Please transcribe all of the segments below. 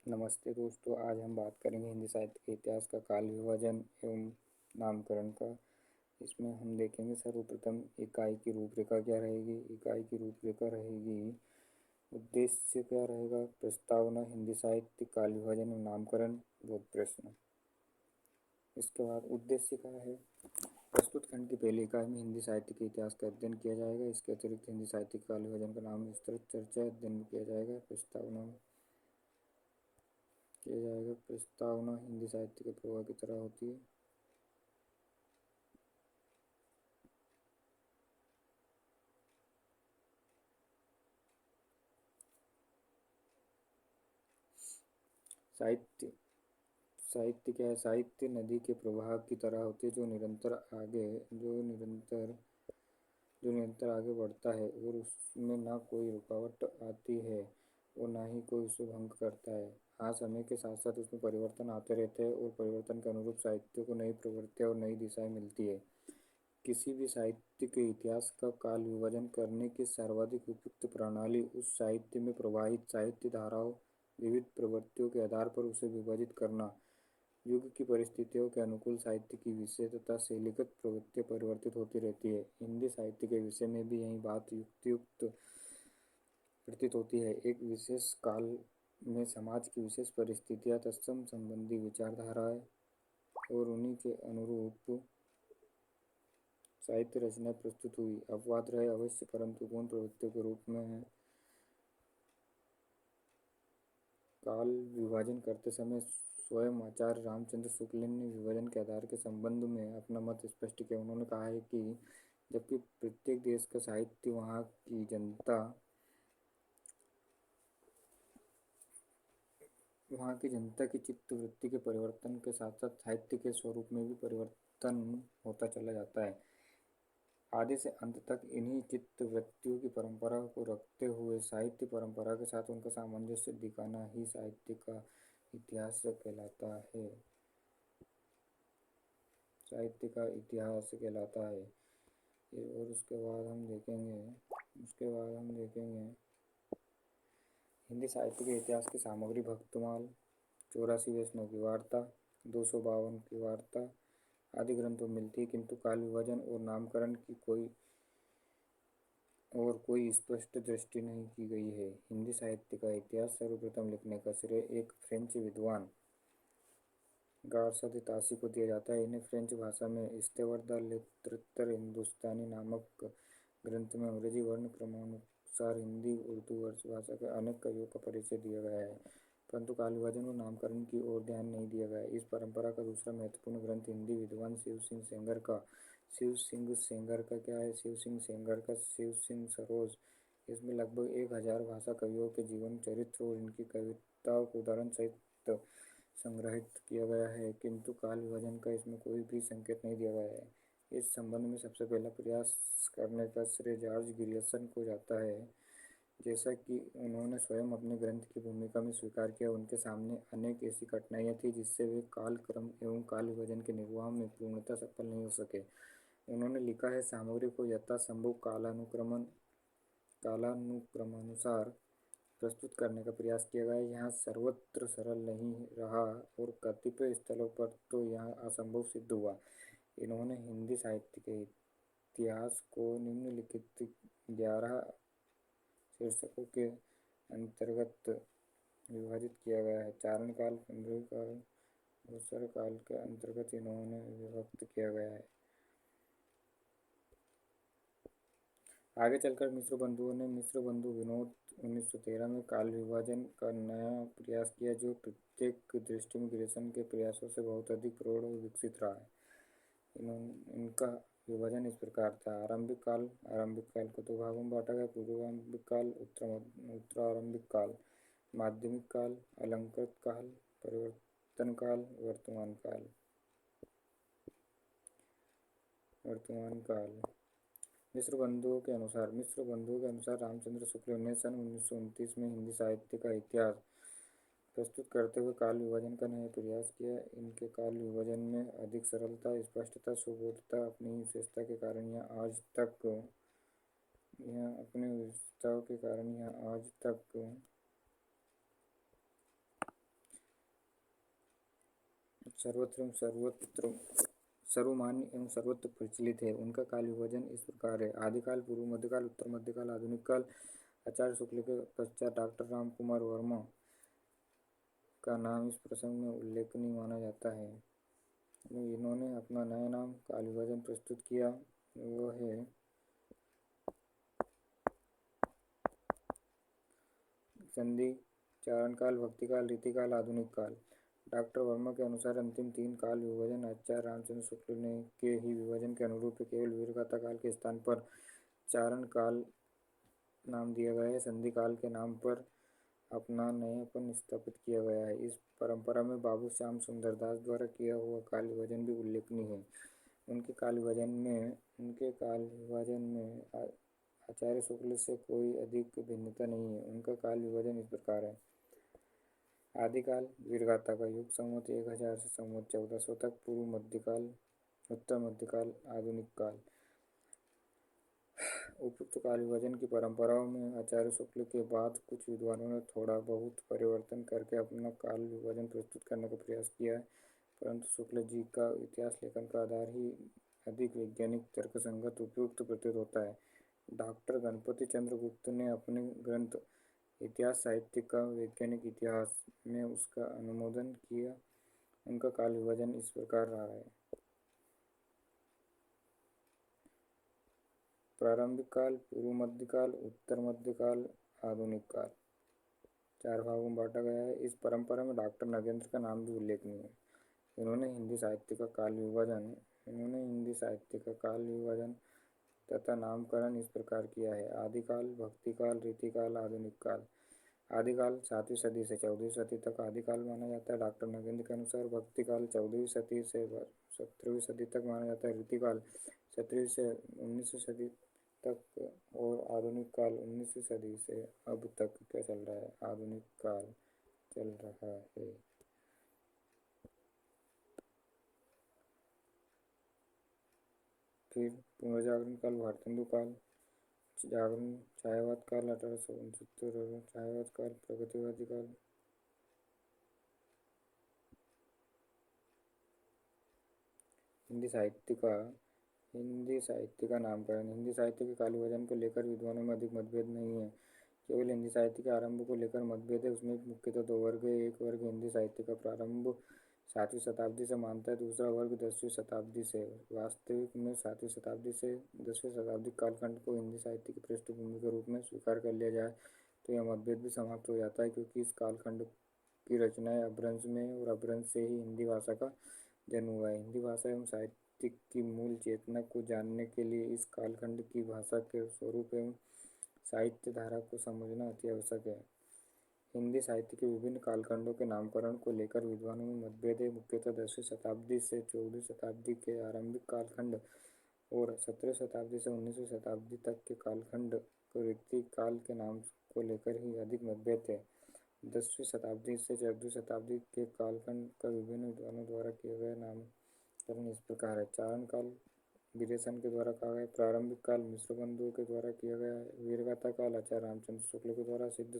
नमस्ते दोस्तों, आज हम बात करेंगे हिंदी साहित्य के इतिहास का काल विभाजन एवं नामकरण का। इसमें हम देखेंगे सर्वप्रथम इकाई की रूपरेखा क्या रहेगी। इकाई की रूपरेखा रहेगी, उद्देश्य क्या रहेगा, प्रस्तावना, हिंदी साहित्य, काल विभाजन एवं नामकरण, बोध प्रश्न। इसके बाद उद्देश्य क्या है। प्रस्तुत खंड की पहली इकाई में हिंदी साहित्य के इतिहास का अध्ययन किया जाएगा। इसके अतिरिक्त हिंदी साहित्य काल विभाजन का नाम विस्तृत चर्चा अध्ययन किया जाएगा। प्रस्तावना हिंदी साहित्य के प्रवाह की तरह होती है। साहित्य साहित्य क्या है। साहित्य नदी के प्रवाह की तरह होती है जो निरंतर आगे बढ़ता है और उसमें ना कोई रुकावट आती है और ना ही कोई उसे भंग करता है। हाँ, समय के साथ साथ उसमें परिवर्तन आते रहते हैं और परिवर्तन के अनुरूप साहित्य को नई प्रवृत्तियाँ और नई दिशाएं मिलती है। किसी भी साहित्य के इतिहास का काल विभाजन करने की सर्वाधिक उपयुक्त प्रणाली उस साहित्य में प्रवाहित साहित्य धाराओं, विविध प्रवृत्तियों के आधार पर उसे विभाजित करना। युग की परिस्थितियों के अनुकूल साहित्य की विषय तथा शैलीगत प्रवृत्तियाँ परिवर्तित होती रहती है। हिंदी साहित्य के विषय में भी यही बात युक्तियुक्त प्रतीत होती है। एक विशेष काल में समाज की विशेष परिस्थितियाँ, तत्सम संबंधी विचारधाराएँ और उन्हीं के अनुरूप साहित्य रचनाएं प्रस्तुत हुई। अपवाद रहे अवश्य, परंतु गौण प्रवृत्तियों के रूप में है। काल विभाजन करते समय स्वयं आचार्य रामचंद्र शुक्ल ने विभाजन के आधार के संबंध में अपना मत स्पष्ट किया। उन्होंने कहा है कि जबकि प्रत्येक देश का साहित्य वहाँ की जनता की चित्त वृत्ति के परिवर्तन के साथ साथ साहित्य के स्वरूप में भी परिवर्तन होता चला जाता है। आदि से अंत तक इन्हीं चित्त वृत्तियों की परंपरा को रखते हुए साहित्य परंपरा के साथ उनका सामंजस्य दिखाना ही साहित्य का इतिहास कहलाता है। साहित्य का इतिहास कहलाता है। और उसके बाद हम देखेंगे हिंदी साहित्य के इतिहास की सामग्री। भक्तमाल, 84 वैष्णव की वार्ता, 252 की वार्ता आदि ग्रंथों में मिलती है, किंतु काल विभाजन और नामकरण की कोई स्पष्ट दृष्टि नहीं की गई है। हिंदी साहित्य का इतिहास सर्वप्रथम लिखने का श्रेय एक फ्रेंच विद्वान गार्सा दे तासी को दिया जाता है। इन्हें फ्रेंच भाषा में स्तेवर द लिटरेचर हिंदुस्तानी नामक ग्रंथ में अंग्रेजी वर्ण क्रमानुसार हिंदी उर्दू भाषा के अनेक कवियों का परिचय दिया गया है, परंतु काल विभाजन और नामकरण की ओर ध्यान नहीं दिया गया। इस परंपरा का दूसरा महत्वपूर्ण ग्रंथ हिंदी विद्वान शिव सिंह सेंगर का शिव सिंह सरोज। इसमें लगभग 1000 भाषा कवियों के जीवन चरित्र और इनकी कविताओं को उदाहरण सहित संग्रहित किया गया है, किंतु काल विभाजन का इसमें कोई भी संकेत नहीं दिया गया है। इस संबंध में सबसे पहला प्रयास करने का श्रेय जॉर्ज ग्रियर्सन को जाता है। जैसा कि उन्होंने स्वयं अपने ग्रंथ की भूमिका में स्वीकार किया, उनके सामने अनेक ऐसी कठिनाइयाँ थीं जिससे वे कालक्रम एवं काल विभाजन के निर्वाह में पूर्णतः सफल नहीं हो सके। उन्होंने लिखा है, सामग्री को यथासंभव कालानुक्रमानुसार प्रस्तुत करने का प्रयास किया गया। यहाँ सर्वत्र सरल नहीं रहा और कतिपय स्थलों पर तो यह असंभव सिद्ध हुआ। इन्होंने हिंदी साहित्य के इतिहास को निम्नलिखित 11 शीर्षकों के अंतर्गत विभाजित किया गया है। चारण काल, कुंभल काल, घुसर काल के अंतर्गत इन्होंने विभक्त किया गया है। आगे चलकर मिश्र बंधु विनोद 1913 में काल विभाजन का नया प्रयास किया, जो प्रत्येक दृष्टि में ग्रियर्सन के प्रयासों से बहुत अधिक प्रौढ़ और विकसित रहा है। इनका विभाजन इस प्रकार था। आरंभिक काल को 2 भागों में बांटा गया, पूर्वारंभिक काल, उत्तरारंभिक काल, माध्यमिक काल, अलंकृत काल, परिवर्तन काल, वर्तमान काल। मिश्र बंधुओं के अनुसार रामचंद्र शुक्ल ने सन 1929 में हिंदी साहित्य का इतिहास प्रस्तुत करते हुए काल विभाजन का नया प्रयास किया। इनके काल विभाजन में अधिक सरलता, स्पष्टता, सुबोधता अपनी विशेषता के कारण यह आज तक सर्वत्र सर्वमान्य एवं सर्वत्र प्रचलित है। उनका काल विभाजन इस प्रकार है: आदिकाल, पूर्व मध्यकाल, उत्तर मध्यकाल, आधुनिक काल। आचार्य शुक्ल के पश्चात डॉक्टर रामकुमार वर्मा का नाम इस प्रसंग में उल्लेखनीय माना जाता है। इन्होंने अपना नया नाम काल विभाजन प्रस्तुत किया, वो है संधि, चारणकाल, भक्तिकाल, रीतिकाल, आधुनिक काल। डॉक्टर वर्मा के अनुसार अंतिम तीन काल विभाजन आचार्य रामचंद्र शुक्ल ने के ही विभाजन के अनुरूप है। केवल वीरगाथा काल के स्थान पर चारण काल नाम दिया गया है। संधि काल के नाम पर अपना नयापन स्थापित किया गया है। इस परंपरा में बाबू श्याम सुंदर दास द्वारा किया हुआ काल विभाजन भी उल्लेखनीय है। उनके काल विभाजन में आचार्य शुक्ल से कोई अधिक भिन्नता नहीं है। उनका काल विभाजन इस प्रकार है: आदिकाल, वीरगाथा का युग संवत 1000 से संवत 1400 तक, पूर्व मध्यकाल, उत्तर मध्यकाल, आधुनिक काल। उपयुक्त काल विभाजन की परंपराओं में आचार्य शुक्ल के बाद कुछ विद्वानों ने थोड़ा बहुत परिवर्तन करके अपना काल विभाजन प्रस्तुत करने का प्रयास किया है, परंतु शुक्ल जी का इतिहास लेखन का आधार ही अधिक वैज्ञानिक, तर्कसंगत, उपयुक्त प्रतीत होता है। डॉक्टर गणपति चंद्र गुप्त ने अपने ग्रंथ इतिहास साहित्य का वैज्ञानिक इतिहास में उसका अनुमोदन किया। उनका काल विभाजन इस प्रकार रहा है: प्रारंभिक काल, पूर्व मध्यकाल, उत्तर मध्यकाल, आधुनिक काल। 4 भागों में बांटा गया है। इस परंपरा में डॉक्टर नगेंद्र का नाम भी उल्लेखनीय है। इन्होंने हिंदी साहित्य का काल विभाजन तथा नामकरण इस प्रकार किया है: आदिकाल, भक्तिकाल, रीतिकाल, आधुनिक काल। आदिकाल 7वीं सदी से 14वीं सदी तक आदिकाल माना जाता है। डॉक्टर नगेंद्र के अनुसार भक्तिकाल 14वीं सदी से 17वीं सदी तक माना जाता है, रीतिकाल 17वीं से 19वीं सदी तक और आधुनिक काल 19वीं सदी से अब तक क्या चल रहा है, आधुनिक काल चल रहा है। फिर पुनर्जागरण काल, भारतेंदु काल, जागरण, छायावाद काल 1869, छायावाद काल, प्रगतिवादी काल। हिंदी साहित्य का नामकरण। हिंदी साहित्य के काल विभाजन को लेकर विद्वानों में अधिक मतभेद नहीं है। केवल हिंदी साहित्य के आरंभ को लेकर मतभेद है। उसमें मुख्यतः 2 वर्ग है। एक वर्ग हिंदी साहित्य का प्रारंभ 7वीं शताब्दी से मानता है, दूसरा वर्ग 10वीं शताब्दी से। वास्तविक में 7वीं शताब्दी से 10वीं शताब्दी कालखंड को हिंदी साहित्य की पृष्ठभूमि के रूप में स्वीकार कर लिया जाए तो यह मतभेद भी समाप्त हो जाता है, क्योंकि इस कालखंड की रचनाएं अपभ्रंश में और अपभ्रंश से ही हिंदी भाषा का जन्म हुआ है। हिंदी भाषा एवं साहित्य की मूल चेतना को जानने के लिए इस कालखंड की भाषा के स्वरूप एवं साहित्य धारा को समझना अति आवश्यक है। हिंदी साहित्य के विभिन्न कालखंडों के नामकरण को लेकर विद्वानों में मतभेद है। मुख्यतः 10वीं शताब्दी से 14वीं शताब्दी के आरंभिक कालखंड और 17वीं शताब्दी से 19वीं शताब्दी तक के कालखंड को रीति काल के नाम को लेकर ही अधिक मतभेद है। 10वीं शताब्दी से 14वीं शताब्दी के कालखंड का विभिन्न विद्वानों द्वारा किया गया नामकरण इस प्रकार है: चारण काल गिरेसन के द्वारा कहा गया, प्रारंभिक काल मिश्र बंधुओं के द्वारा किया गया है, वीरगाथा काल आचार्य रामचंद्र शुक्ल के द्वारा, सिद्ध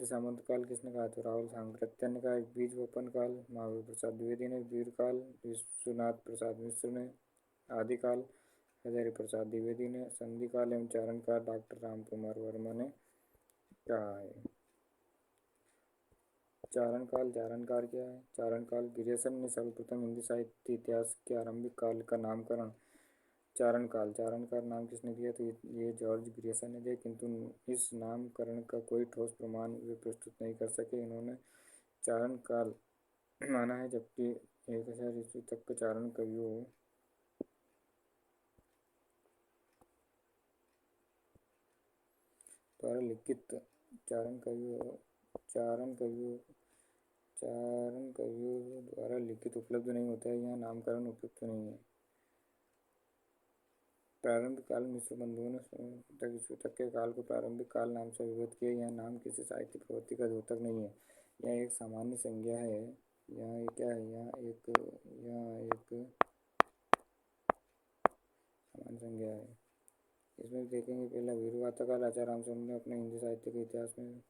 सामंत काल किसने कहा, तो राहुल सांकृत्य ने कहा, बीज वपन काल महावीर प्रसाद द्विवेदी ने, वीर काल विश्वनाथ प्रसाद मिश्र ने, आदि काल हजारी प्रसाद द्विवेदी ने, संधि काल एवं चारण काल डॉक्टर रामकुमार वर्मा ने कहा है। चारण काल क्या है? चारण काल गिरेसन ने सर्वप्रथम हिंदी साहित्य इतिहास के आरंभिक काल का नामकरण चारण काल नाम किसने दिया, तो ये जॉर्ज ग्रेसन ने दिया, किंतु इस नामकरण का कोई ठोस प्रमाण वे प्रस्तुत नहीं कर सके। इन्होंने चारण काल माना है, जबकि 1000 ईस्वी तक के चारण कवियों द्वारा लिखित चारण कवियों द्वारा लिखित उपलब्ध नहीं होता है। यहाँ नामकरण उपयुक्त नहीं है। प्रारंभिक काल मिश्र बंधुओं ने तक ईस्वी तक के काल को प्रारंभिक काल नाम से विभक्त किया। यह नाम किसी साहित्य प्रवृत्ति का द्योतक नहीं है। यह एक सामान्य संज्ञा है। यहाँ क्या है, यहाँ एक सामान्य संज्ञा है। इसमें देखेंगे पहला वीरगाथा काल आचार्य रामचंद्र ने अपने हिंदी साहित्य के इतिहास में